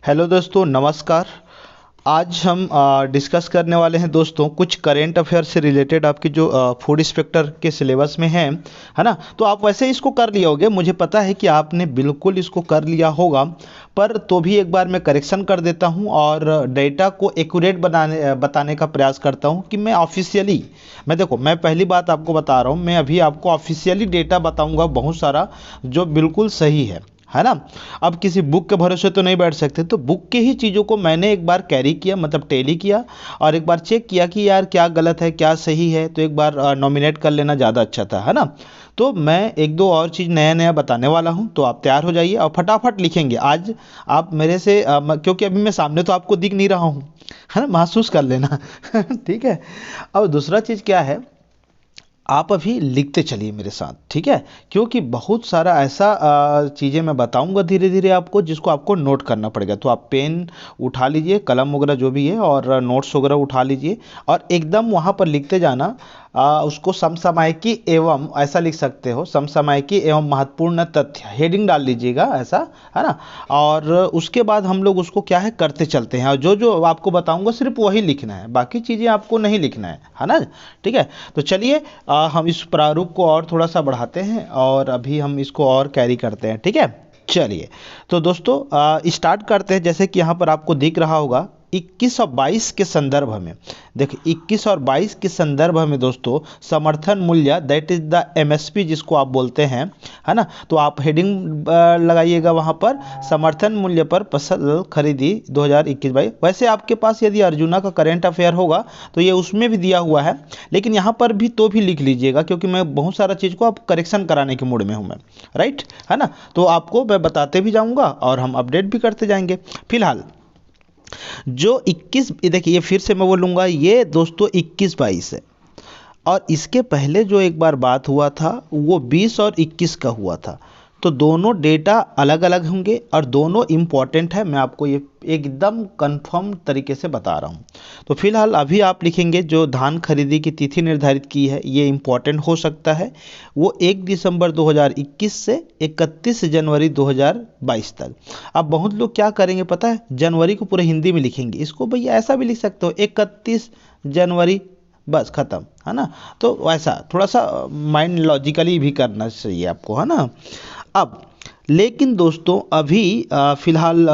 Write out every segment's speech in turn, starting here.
Hello दोस्तों, नमस्कार। आज हम डिस्कस करने वाले हैं दोस्तों कुछ करेंट अफेयर से रिलेटेड आपकी जो फूड इंस्पेक्टर के सिलेबस में है ना। तो आप वैसे इसको कर लिए होगे, मुझे पता है कि आपने बिल्कुल इसको कर लिया होगा, पर तो भी एक बार मैं करेक्शन कर देता हूं और डेटा को एक्यूरेट बताने का प्रयास करता हूं कि मैं ऑफिशियली, मैं पहली बात आपको बता रहा हूं, मैं अभी आपको ऑफिशियली डेटा बताऊंगा बहुत सारा जो बिल्कुल सही है ना। अब किसी बुक के भरोसे तो नहीं बैठ सकते, तो बुक के ही चीज़ों को मैंने एक बार कैरी किया, मतलब टेली किया, और एक बार चेक किया कि यार क्या गलत है क्या सही है, तो एक बार नॉमिनेट कर लेना ज़्यादा अच्छा था, है ना। तो मैं एक दो और चीज़ नया नया बताने वाला हूं, तो आप तैयार हो जाइए और फटाफट लिखेंगे आज। आप मेरे से क्योंकि अभी मैं सामने तो आपको दिख नहीं रहा हूं, है ना, महसूस कर लेना ठीक है। अब दूसरा चीज़ क्या है, आप अभी लिखते चलिए मेरे साथ, ठीक है, क्योंकि बहुत सारा ऐसा चीज़ें मैं बताऊंगा धीरे धीरे आपको, जिसको आपको नोट करना पड़ेगा। तो आप पेन उठा लीजिए, कलम वगैरह जो भी है, और नोट्स वगैरह उठा लीजिए, और एकदम वहाँ पर लिखते जाना। उसको समसामयिकी एवं ऐसा लिख सकते हो, समसामयिकी एवं महत्वपूर्ण तथ्य हेडिंग डाल लीजिएगा ऐसा, है ना। और उसके बाद हम लोग उसको क्या है करते चलते हैं, और जो जो आपको बताऊंगा सिर्फ वही लिखना है, बाकी चीज़ें आपको नहीं लिखना है ना। ठीक है, तो चलिए हम इस प्रारूप को और थोड़ा सा बढ़ाते हैं, और अभी हम इसको और कैरी करते हैं, ठीक है। चलिए, तो दोस्तों स्टार्ट करते हैं। जैसे कि यहाँ पर आपको दिख रहा होगा 21 और 22 के संदर्भ में, देखिए 21 और 22 के संदर्भ में दोस्तों, समर्थन मूल्य दैट इज द एमएसपी जिसको आप बोलते हैं, है ना। तो आप हेडिंग लगाइएगा वहाँ पर, समर्थन मूल्य पर फसल खरीदी 2021-22। वैसे आपके पास यदि अर्जुना का करेंट अफेयर होगा तो ये उसमें भी दिया हुआ है, लेकिन यहाँ पर भी तो भी लिख लीजिएगा, क्योंकि मैं बहुत सारा चीज़ को आप करेक्शन कराने के मूड में हूँ मैं, राइट, है ना। तो आपको मैं बताते भी जाऊँगा और हम अपडेट भी करते जाएंगे। फिलहाल जो 21, देखिए ये फिर से मैं बोलूँगा, ये दोस्तों 21-22 है, और इसके पहले जो एक बार बात हुआ था वो 20 और 21 का हुआ था। तो दोनों डेटा अलग अलग होंगे और दोनों इम्पॉर्टेंट है, मैं आपको ये एकदम कंफर्म तरीके से बता रहा हूँ। तो फिलहाल अभी आप लिखेंगे जो धान खरीदी की तिथि निर्धारित की है, ये इम्पॉर्टेंट हो सकता है, वो 1 दिसंबर 2021 से 31 जनवरी 2022 तक। अब बहुत लोग क्या करेंगे पता है, जनवरी को पूरे हिंदी में लिखेंगे, इसको भैया ऐसा भी लिख सकते हो 31 जनवरी, बस खत्म, है ना। तो वैसा थोड़ा सा माइंड लॉजिकली भी करना चाहिए आपको, है ना। अब लेकिन दोस्तों अभी फिलहाल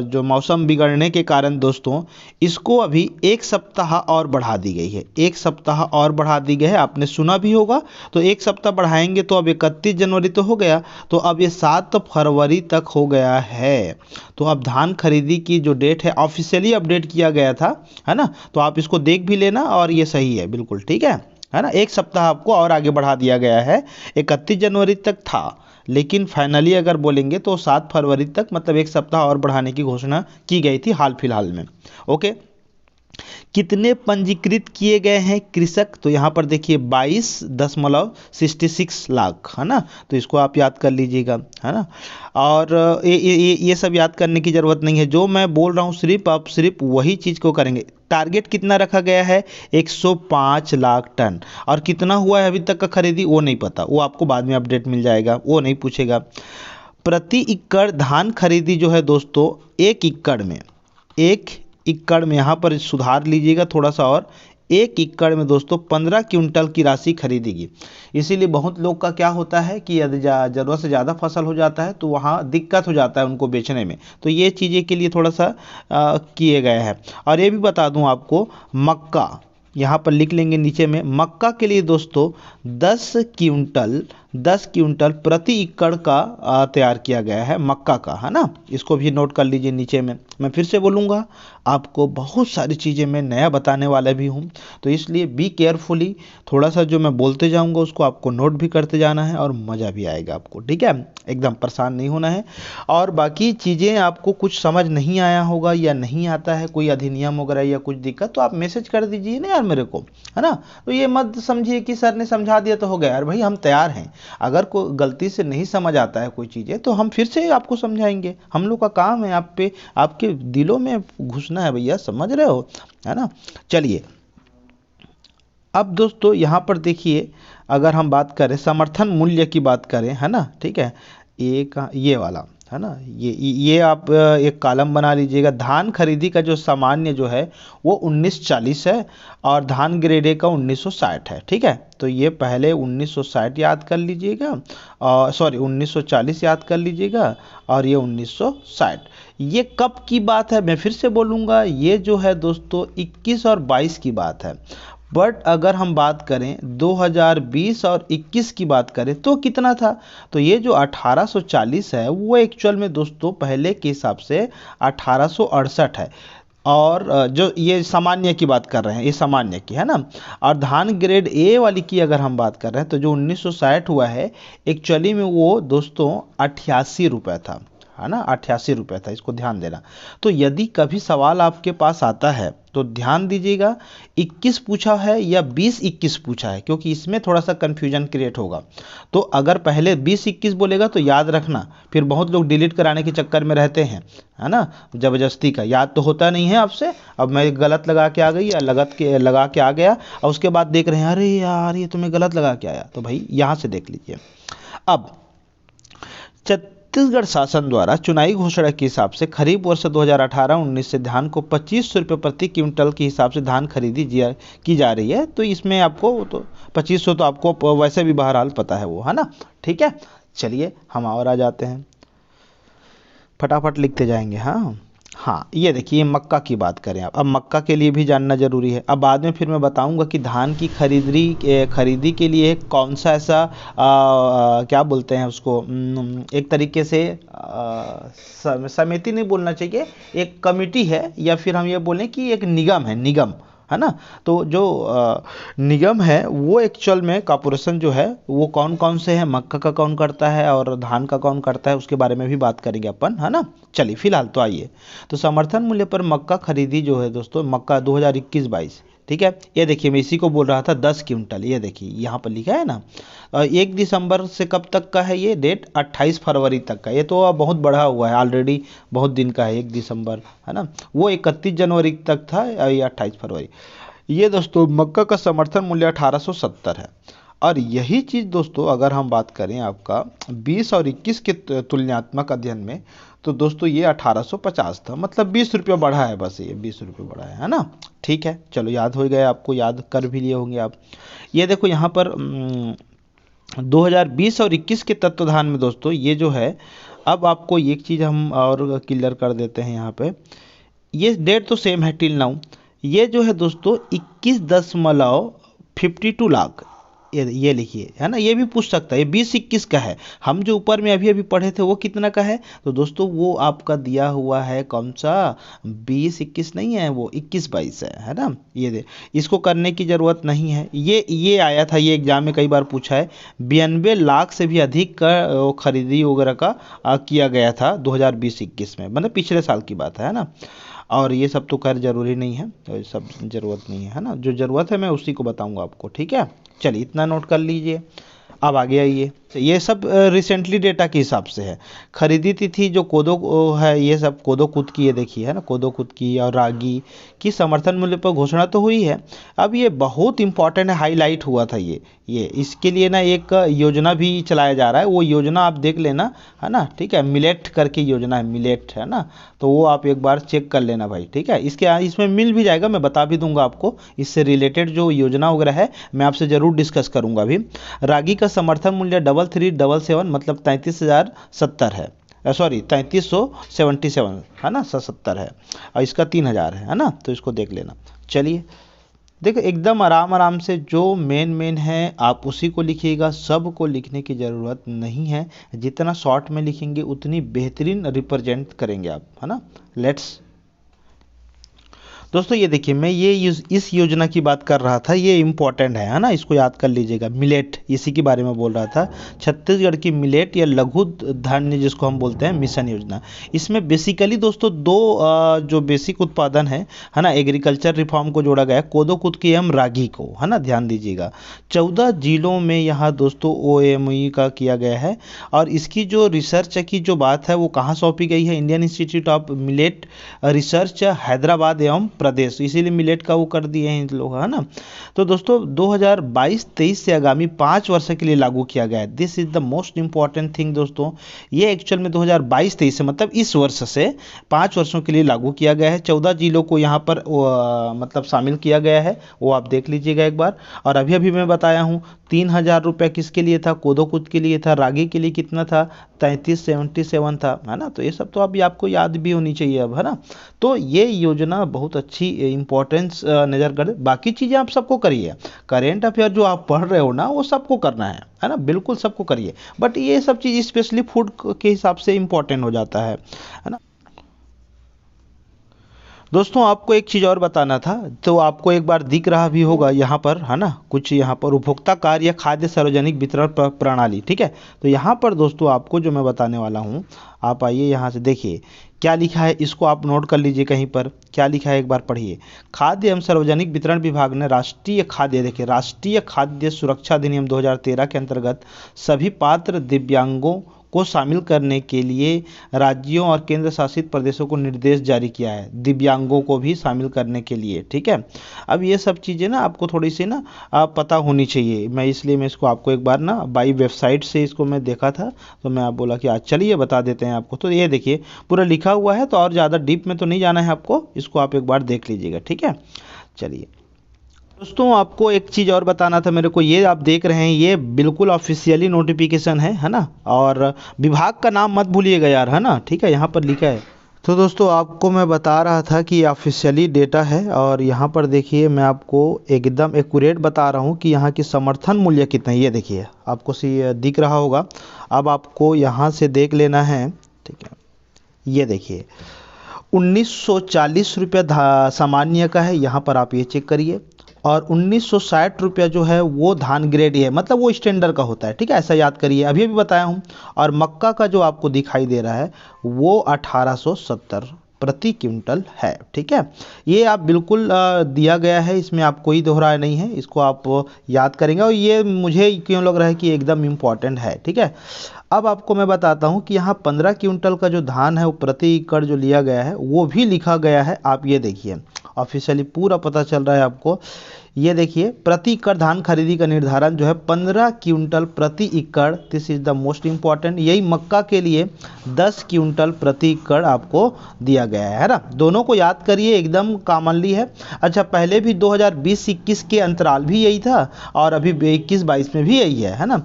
जो मौसम बिगड़ने के कारण दोस्तों, इसको अभी एक सप्ताह और बढ़ा दी गई है, एक सप्ताह और बढ़ा दी गई है, आपने सुना भी होगा। तो एक सप्ताह बढ़ाएंगे तो अब 31 जनवरी तो हो गया, तो अब ये 7 फरवरी तक हो गया है। तो अब धान खरीदी की जो डेट है ऑफिशियली अपडेट किया गया था, है ना। तो आप इसको देख भी लेना, और ये सही है बिल्कुल, ठीक है ना। एक सप्ताह आपको और आगे बढ़ा दिया गया है, 31 जनवरी तक था, लेकिन फाइनली अगर बोलेंगे तो 7 फरवरी तक, मतलब एक सप्ताह और बढ़ाने की घोषणा की गई थी हाल फिलहाल में। ओके, कितने पंजीकृत किए गए हैं कृषक, तो यहाँ पर देखिए 22.66 लाख, है ना। तो इसको आप याद कर लीजिएगा, है ना। और ये सब याद करने की ज़रूरत नहीं है, जो मैं बोल रहा हूँ सिर्फ आप सिर्फ वही चीज़ को करेंगे। टारगेट कितना रखा गया है, 105 लाख टन, और कितना हुआ है अभी तक का खरीदी वो नहीं पता, वो आपको बाद में अपडेट मिल जाएगा, वो नहीं पूछेगा। प्रति एकड़ धान खरीदी जो है दोस्तों, एक एकड़ में यहाँ पर सुधार लीजिएगा थोड़ा सा, और एक एकड़ में दोस्तों 15 क्विंटल की राशि खरीदेगी। इसीलिए बहुत लोग का क्या होता है कि यदि ज़रूरत से ज़्यादा फसल हो जाता है तो वहाँ दिक्कत हो जाता है उनको बेचने में, तो ये चीज़ें के लिए थोड़ा सा किए गए हैं। और ये भी बता दूँ आपको, मक्का यहाँ पर लिख लेंगे नीचे में, मक्का के लिए दोस्तों 10 क्विंटल प्रति एकड़ का तैयार किया गया है मक्का का, है ना। इसको भी नोट कर लीजिए नीचे में। मैं फिर से बोलूँगा, आपको बहुत सारी चीज़ें मैं नया बताने वाला भी हूँ, तो इसलिए बी केयरफुली, थोड़ा सा जो मैं बोलते जाऊँगा उसको आपको नोट भी करते जाना है, और मज़ा भी आएगा आपको, ठीक है, एकदम परेशान नहीं होना है। और बाकी चीज़ें आपको कुछ समझ नहीं आया होगा या नहीं आता है, कोई अधिनियम वगैरह या कुछ दिक्कत, तो आप मैसेज कर दीजिए ना यार मेरे को, है ना। तो ये मत समझिए कि सर ने समझा दिया तो हो गया, यार भाई हम तैयार हैं, अगर कोई गलती से नहीं समझ आता है कोई चीज़ें तो हम फिर से आपको समझाएंगे, हम लोग का काम है आप पे, आपके दिलों में घुसना है भैया, समझ रहे हो, है ना। चलिए, अब दोस्तों यहाँ पर देखिए, अगर हम बात करें समर्थन मूल्य की बात करें, है ना, ठीक है, ये वाला, है ना। ये आप एक कॉलम बना लीजिएगा। धान खरीदी का जो सामान्य जो है वो 1940 है और धान ग्रेड ए का 1960 है। ठीक है, तो ये पहले 1960 याद कर लीजिएगा और सॉरी 1940 याद कर लीजिएगा और ये 1960। ये कब की बात है मैं फिर से बोलूँगा, ये जो है दोस्तों 21 और 22 की बात है। बट अगर हम बात करें 2020 और 21 की बात करें तो कितना था, तो ये जो 1840 है वो एक्चुअल में दोस्तों पहले के हिसाब से 1868 है। और जो ये सामान्य की बात कर रहे हैं, ये सामान्य की है ना। और धान ग्रेड ए वाली की अगर हम बात कर रहे हैं तो जो 1960 हुआ है एक्चुअली में वो दोस्तों 88 रुपये था, है ना, 88 रुपये था, इसको ध्यान देना। तो यदि कभी सवाल आपके पास आता है तो ध्यान दीजिएगा 21 पूछा है या 20-21 पूछा है, क्योंकि इसमें थोड़ा सा कन्फ्यूजन क्रिएट होगा। तो अगर पहले 20-21 बोलेगा तो याद रखना, फिर बहुत लोग डिलीट कराने के चक्कर में रहते हैं, है ना, ज़बरदस्ती का याद तो होता नहीं है आपसे। अब मैं गलत लगा के आ गई या लगा के आ गया और उसके बाद देख रहे हैं अरे यार ये तुम्हें गलत लगा के आया, तो भाई यहाँ से देख लीजिए। अब छत्तीसगढ़ शासन द्वारा चुनावी घोषणा के हिसाब से खरीफ वर्ष 2018-19 से धान को 2500 रुपये प्रति क्विंटल के हिसाब से धान खरीदी की जा रही है। तो इसमें आपको तो 2500 तो आपको वैसे भी बहरहाल पता है वो, है ना। ठीक है, चलिए हम और आ जाते हैं, फटाफट लिखते जाएंगे। हाँ, ये देखिए मक्का की बात करें आप, अब मक्का के लिए भी जानना जरूरी है। अब बाद में फिर मैं बताऊंगा कि धान की खरीदी के लिए कौन सा ऐसा क्या बोलते हैं उसको, एक तरीके से समिति नहीं बोलना चाहिए, एक कमिटी है, या फिर हम ये बोलें कि एक निगम है, निगम, है ना। तो जो निगम है वो एक्चुअल में कॉर्पोरेशन जो है वो कौन कौन से हैं, मक्का का कौन करता है और धान का कौन करता है, उसके बारे में भी बात करेंगे अपन, है ना। चलिए फिलहाल तो आइए, तो समर्थन मूल्य पर मक्का खरीदी जो है दोस्तों, मक्का 2021-22, ठीक है। ये देखिए मैं इसी को बोल रहा था 10 क्विंटल, ये देखिए यहाँ पर लिखा है ना। 1 दिसंबर से कब तक का है ये डेट, 28 फरवरी तक का। ये तो अब बहुत बढ़ा हुआ है ऑलरेडी, बहुत दिन का है 1 दिसंबर, है ना। वो 31 जनवरी तक था, ये 28 फरवरी। ये दोस्तों मक्का का समर्थन मूल्य 1870 है। और यही चीज़ दोस्तों अगर हम बात करें आपका 20 और 21 के तुलनात्मक अध्ययन में, तो दोस्तों ये 1850 था, मतलब 20 रुपये बढ़ा है, बस ये 20 रुपये बढ़ा है ना। ठीक है, चलो याद हो गया आपको, याद कर भी लिए होंगे आप। ये देखो यहाँ पर 2020 और 21 के तत्वधान में दोस्तों ये जो है, अब आपको एक चीज़ हम और क्लियर कर देते हैं यहाँ पे, ये डेट तो सेम है टिल नाउ। ये जो है दोस्तों 21.52 लाख, ये लिखिए, है ना। ये भी पूछ सकता है, ये 20-21 का है। हम जो ऊपर में अभी पढ़े थे वो कितना का है, तो दोस्तों वो आपका दिया हुआ है कौन सा, 20-21 नहीं है, वो 21-22 है ना। ये दे, इसको करने की ज़रूरत नहीं है। ये आया था, ये एग्जाम में कई बार पूछा है, 92 लाख से भी अधिक का खरीदी वगैरह का किया गया था 2020-21 में, मतलब पिछले साल की बात है ना। और ये सब तो खैर ज़रूरी नहीं है, तो ये सब ज़रूरत नहीं है ना, जो ज़रूरत है मैं उसी को बताऊंगा आपको। ठीक है, चलिए इतना नोट कर लीजिए। अब आगे आइए, ये सब रिसेंटली डेटा के हिसाब से है। खरीदी तिथि जो कोदो है, ये सब कोदो कुद की, ये देखिए है ना, कोदो कुद की और रागी की समर्थन मूल्य पर घोषणा तो हुई है। अब ये बहुत इंपॉर्टेंट है, हाईलाइट हुआ था ये इसके लिए ना एक योजना भी चलाया जा रहा है, वो योजना आप देख लेना, है ना। ठीक है, मिलेट करके योजना है, मिलेट, है ना, तो वो आप एक बार चेक कर लेना भाई। ठीक है, इसमें मिल भी जाएगा, मैं बता भी दूंगा आपको, इससे रिलेटेड जो योजना वगैरह है मैं आपसे ज़रूर डिस्कस करूंगा अभी। रागी का समर्थन मूल्य 3377, मतलब 33,070 है, सॉरी 3377, है ना, 70 है, और इसका 3000 है ना, तो इसको देख लेना। चलिए देखो एकदम आराम से जो मेन है आप उसी को लिखिएगा, सब को लिखने की ज़रूरत नहीं है। जितना शॉर्ट में लिखेंगे उतनी बेहतरीन रिप्रेजेंट करेंगे आप, है ना। लेट्स दोस्तों ये देखिए मैं इस योजना की बात कर रहा था, ये इम्पोर्टेंट है ना, इसको याद कर लीजिएगा। मिलेट, इसी के बारे में बोल रहा था, छत्तीसगढ़ की मिलेट या लघु धान्य जिसको हम बोलते हैं मिशन योजना। इसमें बेसिकली दोस्तों दो जो बेसिक उत्पादन है ना, एग्रीकल्चर रिफॉर्म को जोड़ा गया है, कोदो कुद की एवं रागी को, है ना, ध्यान दीजिएगा। 14 जिलों में यहाँ दोस्तों OME का किया गया है। और इसकी जो रिसर्च की जो बात है वो कहाँ सौंपी गई है, Indian institute of millet research Hyderabad एवं प्रदेश, इसीलिए मिलेट का वो कर दिए हैं इन लोग, है ना। तो दोस्तों 2022-23 से आगामी 5 वर्ष के लिए लागू किया गया है। This is the most important thing दोस्तों, ये एक्चुअल में 2022-23 से मतलब इस वर्ष से 5 वर्षों के लिए लागू किया गया है। 14 जिलों को यहाँ पर मतलब शामिल किया गया है, वो आप देख लीजिएगा एक बार। और अभी अभी मैं बताया हूँ 3,000 रुपये किसके लिए था, कोदो कुद के लिए था, रागी के लिए कितना था, 3377 था, है ना। तो ये सब तो अभी आपको याद भी होनी चाहिए अब, है ना। तो ये योजना बहुत अच्छी इंपॉर्टेंस नज़र कर, बाकी चीज़ें आप सबको करिए, करेंट अफेयर जो आप पढ़ रहे हो ना वो सबको करना है ना, बिल्कुल सबको करिए, बट ये सब चीज़ स्पेशली फूड के हिसाब से इंपॉर्टेंट हो जाता है ना। दोस्तों आपको एक चीज़ और बताना था, तो आपको एक बार दिख रहा भी होगा यहाँ पर, है ना, कुछ यहाँ पर उपभोक्ता कार्य या खाद्य सार्वजनिक वितरण प्रणाली, ठीक है। तो यहाँ पर दोस्तों आपको जो मैं बताने वाला हूँ, आप आइए यहाँ से देखिए क्या लिखा है, इसको आप नोट कर लीजिए कहीं पर, क्या लिखा है एक बार पढ़िए। खाद्य एवं सार्वजनिक वितरण विभाग ने राष्ट्रीय खाद्य, देखिए राष्ट्रीय खाद्य सुरक्षा अधिनियम 2013 के अंतर्गत सभी पात्र दिव्यांगों को शामिल करने के लिए राज्यों और केंद्र शासित प्रदेशों को निर्देश जारी किया है, दिव्यांगों को भी शामिल करने के लिए, ठीक है। अब ये सब चीज़ें ना आपको थोड़ी सी ना पता होनी चाहिए, मैं इसलिए मैं इसको आपको एक बार ना बाई वेबसाइट से इसको मैं देखा था, तो मैं आप बोला कि आज चलिए बता देते हैं आपको। तो ये देखिए पूरा लिखा हुआ है, तो और ज़्यादा डीप में तो नहीं जाना है आपको, इसको आप एक बार देख लीजिएगा, ठीक है। चलिए दोस्तों आपको एक चीज़ और बताना था मेरे को, ये आप देख रहे हैं ये बिल्कुल ऑफिशियली नोटिफिकेशन है ना, और विभाग का नाम मत भूलिएगा यार, है ना, ठीक है, यहाँ पर लिखा है। तो दोस्तों आपको मैं बता रहा था कि ऑफिशियली डेटा है, और यहाँ पर देखिए मैं आपको एकदम एक्यूरेट बता रहा हूँ कि यहाँ की समर्थन मूल्य कितना है। ये देखिए आपको दिख रहा होगा, अब आपको यहाँ से देख लेना है, ठीक है। ये देखिए 1940 रुपये सामान्य का है, यहाँ पर आप ये चेक करिए, और 1960 रुपया जो है वो धान ग्रेड है, मतलब वो स्टैंडर्ड का होता है, ठीक है, ऐसा याद करिए, अभी अभी बताया हूँ। और मक्का का जो आपको दिखाई दे रहा है वो 1870 प्रति क्विंटल है, ठीक है। ये आप बिल्कुल दिया गया है, इसमें आप कोई दोहराया नहीं है, इसको आप याद करेंगे, और ये मुझे क्यों लग रहा है कि एकदम इम्पॉर्टेंट है, ठीक है। अब आपको मैं बताता हूँ कि यहाँ 15 क्विंटल का जो धान है वो प्रति एकड़ जो लिया गया है वो भी लिखा गया है, आप ये देखिए ऑफिशियली पूरा पता चल रहा है आपको। ये देखिए प्रति एकड़ धान खरीदी का निर्धारण जो है 15 क्विंटल प्रति एकड़, this is the most important. यही मक्का के लिए 10 क्विंटल प्रति एकड़ आपको दिया गया है ना, दोनों को याद करिए, एकदम कॉमनली है। अच्छा पहले भी 2020-21 के अंतराल भी यही था, और अभी 21-22 में भी यही है ना।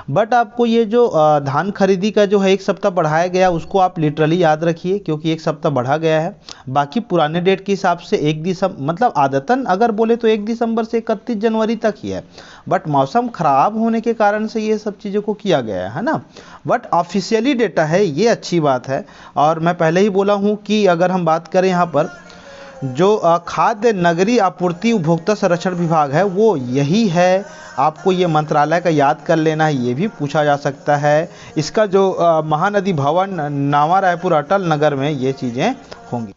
बट आपको ये जो धान खरीदी का जो है 1 सप्ताह बढ़ाया गया, उसको आप लिटरली याद रखिए, क्योंकि 1 सप्ताह बढ़ा गया है। बाकी पुराने डेट के हिसाब से 1 दिसंबर, मतलब आदतन अगर बोले तो 1 दिसंबर से 31 जनवरी तक ही है, बट मौसम खराब होने के कारण से ये सब चीज़ों को किया गया है ना। बट ऑफिशियली डेटा है, ये अच्छी बात है। और मैं पहले ही बोला हूँ कि अगर हम बात करें यहाँ पर जो खाद्य नगरीय आपूर्ति उपभोक्ता संरक्षण विभाग है वो यही है, आपको ये मंत्रालय का याद कर लेना है, ये भी पूछा जा सकता है। इसका जो महानदी भवन नावा रायपुर अटल नगर में ये चीज़ें होंगी।